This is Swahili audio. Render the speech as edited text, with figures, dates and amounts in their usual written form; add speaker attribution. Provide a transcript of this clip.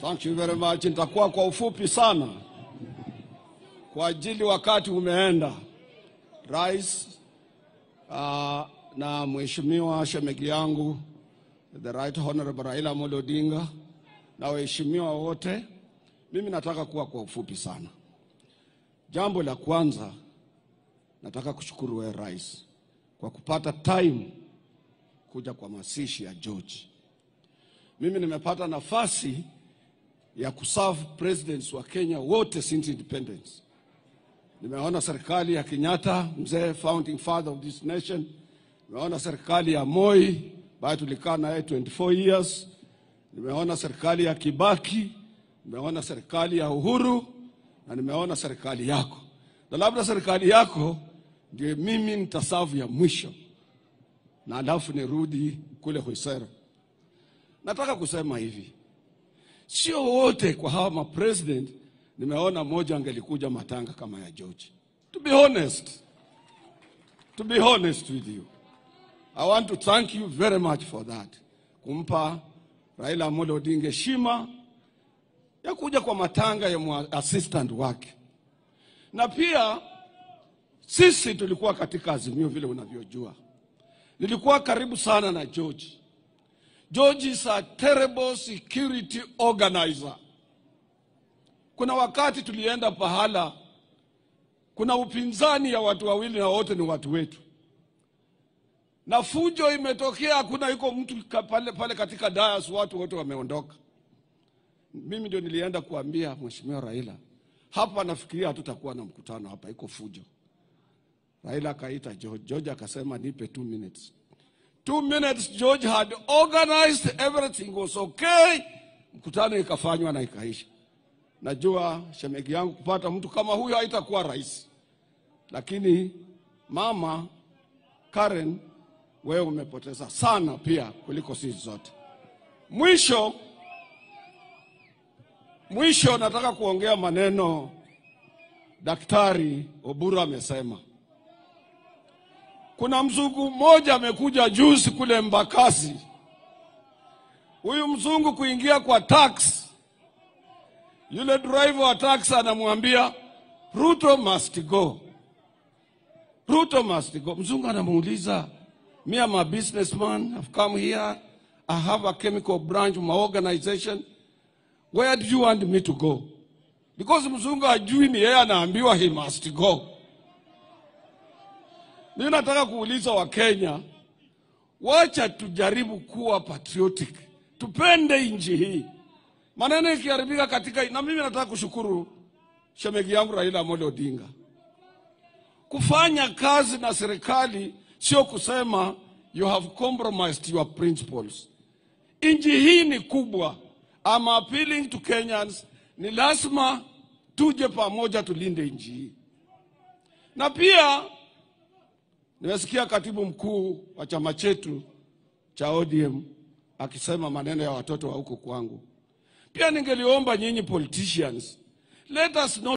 Speaker 1: Thank you very much. Nitakuwa kwa ufupi sana kwa ajili wakati umeenda. Rais na mheshimiwa shemegi yangu the Right Honorable Raila Amolo Odinga na waheshimiwa wote, mimi nataka kuwa kwa ufupi sana. Jambo la kwanza, nataka kushukuru wewe rais kwa kupata time kuja kwa mazishi ya George. Mimi nimepata nafasi ya kuserve presidents wa Kenya wote since independence. Nimeona serikali ya Kenyatta, mzee founding father of this nation. Nimeona serikali ya Moi, baada tulikaa naye 24 years. Nimeona serikali ya Kibaki, nimeona serikali ya Uhuru, na nimeona serikali yako. Na labda serikali yako ndio mimi nitaserve ya mwisho, na alafu nirudi kule Khwesera. Nataka kusema hivi, sio wote kwa hawa ma-president nimeona moja angelikuja matanga kama ya George. To be honest with you, I want to thank you very much for that. Kumpa Raila Amolo Odinga heshima ya kuja kwa matanga ya assistant wake. Na pia sisi tulikuwa katika Azimio vile unavyojua. Nilikuwa karibu sana na George. George is a terrible security organizer. Kuna wakati tulienda pahala, kuna upinzani ya watu wawili na wote ni watu wetu. Na fujo imetokea, kuna yuko mtu pale katika dais, watu wote wameondoka. Mimi ndio nilienda kuambia mheshimiwa Raila, hapa nafikiria hatutakuwa na mkutano hapa, iko fujo. Raila akaita George. George akasema nipe 2 minutes. 2 minutes, George had organized, everything was okay. Mkutano ikafanywa na ikaisha. Najua shemegi yangu kupata mtu kama huyo haitakuwa rahisi. Lakini mama Karen, wewe umepoteza sana pia kuliko sisi zote. Mwisho nataka kuongea maneno Daktari Oburu amesema. Kuna mzungu mmoja amekuja juzi kule Mbakasi. Huyu mzungu kuingia kwa tax, yule driver wa tax anamwambia Ruto must go. Ruto must go. Mzungu anamuuliza, me am a businessman, I've come here, I have a chemical branch of my organization. Where do you want me to go? Because mzungu hajui ni yeye anaambiwa he must go. Mimi nataka kuuliza wa Kenya, wacha tujaribu kuwa patriotic. Tupende nchi hii. Maneno ikiharibika katika, na mimi nataka kushukuru shemegi yangu Raila Amolo Odinga. Kufanya kazi na serikali sio kusema you have compromised your principles. Nchi hii ni kubwa. I'm appealing to Kenyans, ni lazima tuje pamoja tulinde nchi hii. Na pia nimesikia katibu mkuu wa chama chetu cha ODM akisema maneno ya watoto wa huko kwangu. Pia ningeliomba nyinyi politicians, let us not